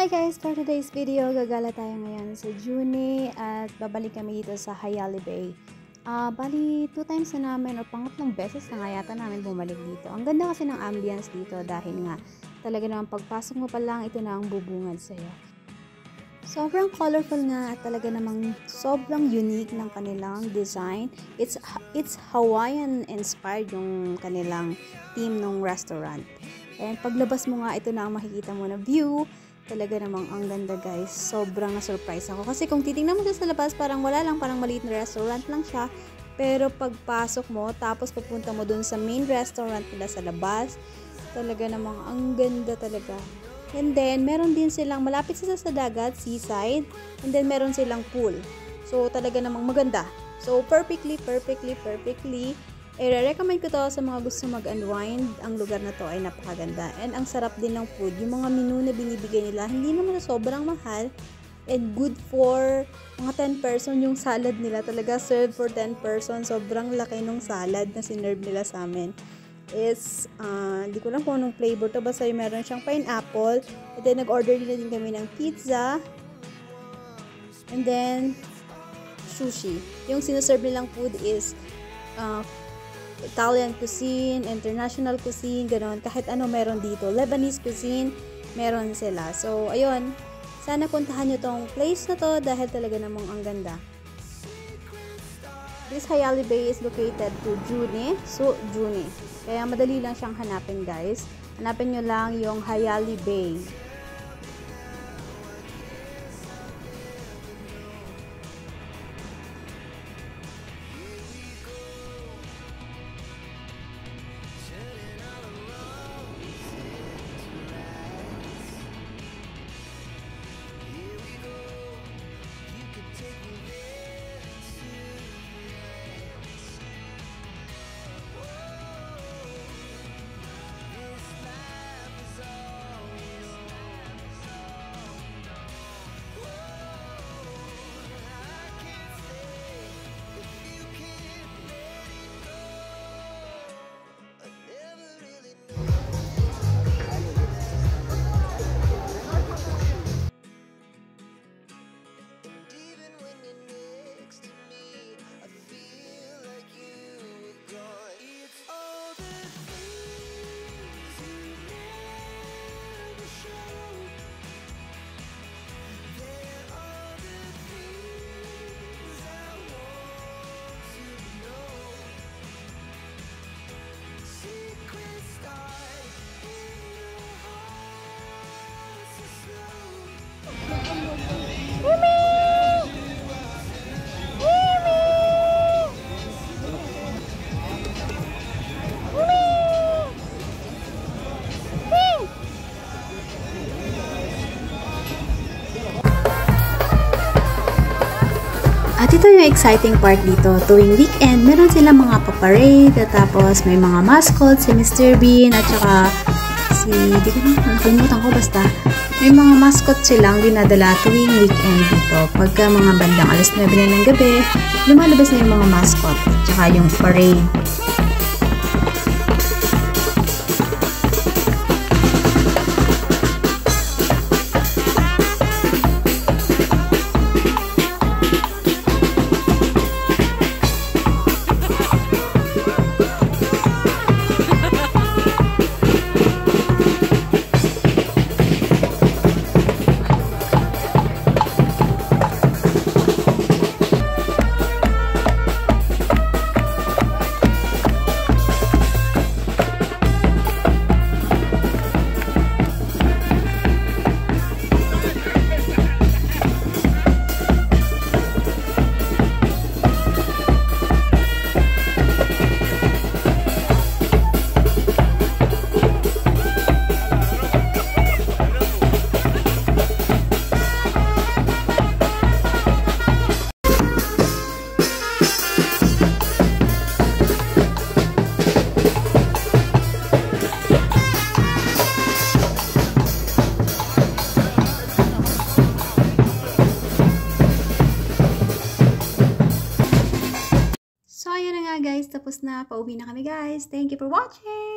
Hi guys! For today's video, gagala tayo ngayon sa June at babalik kami dito sa Hayali Bay. Bali, 2 times na namin o pangatlong beses na nga yata namin bumalik dito. Ang ganda kasi ng ambience dito dahil nga talaga naman pagpasok mo pa lang, ito na ang bubungad sa'yo. Sobrang colorful nga at talaga namang sobrang unique ng kanilang design. It's Hawaiian inspired yung kanilang theme ng restaurant. And paglabas mo nga, ito na ang makikita mo na view. Talaga namang ang ganda guys. Sobrang na-surprise ako. Kasi kung titingnan mo sa labas, parang wala lang, parang maliit na restaurant lang siya. Pero pagpasok mo, tapos papunta mo dun sa main restaurant nila sa labas, talaga namang ang ganda talaga. And then, meron din silang, malapit sila sa dagat, seaside. And then, meron silang pool. So, talaga namang maganda. So, perfectly. I-recommend ko to sa mga gusto mag-unwind. Ang lugar na to ay napakaganda. And ang sarap din ng food. Yung mga menu na binibigay nila, hindi naman na sobrang mahal. And good for mga 10 person yung salad nila. Talaga served for 10 person. Sobrang laki nung salad na sinerve nila sa amin. Is, hindi ko lang kung anong flavor to. Basta yung meron siyang pineapple. And then nag-order din kami ng pizza. And then, sushi. Yung sinuserve nilang food is, Italian cuisine, international cuisine, ganoon. Kahit ano meron dito. Lebanese cuisine, meron sila. So, ayun. Sana puntahan nyo tong place na to dahil talaga namang ang ganda. This Hayali Bay is located to June. So, June. Kaya madali lang siyang hanapin guys. Hanapin nyo lang yung Hayali Bay. At ito yung exciting part dito. Tuwing weekend, meron silang mga paparade, tapos may mga mascot, si Mr. Bean, at saka di ko nakalimutan ko basta. May mga mascot silang dinadala tuwing weekend dito. Pagka mga bandang alas 9 na ng gabi, lumalabas na yung mga mascot, at saka yung parade. So, ayun na nga guys. Tapos na. Pauwi na kami guys. Thank you for watching!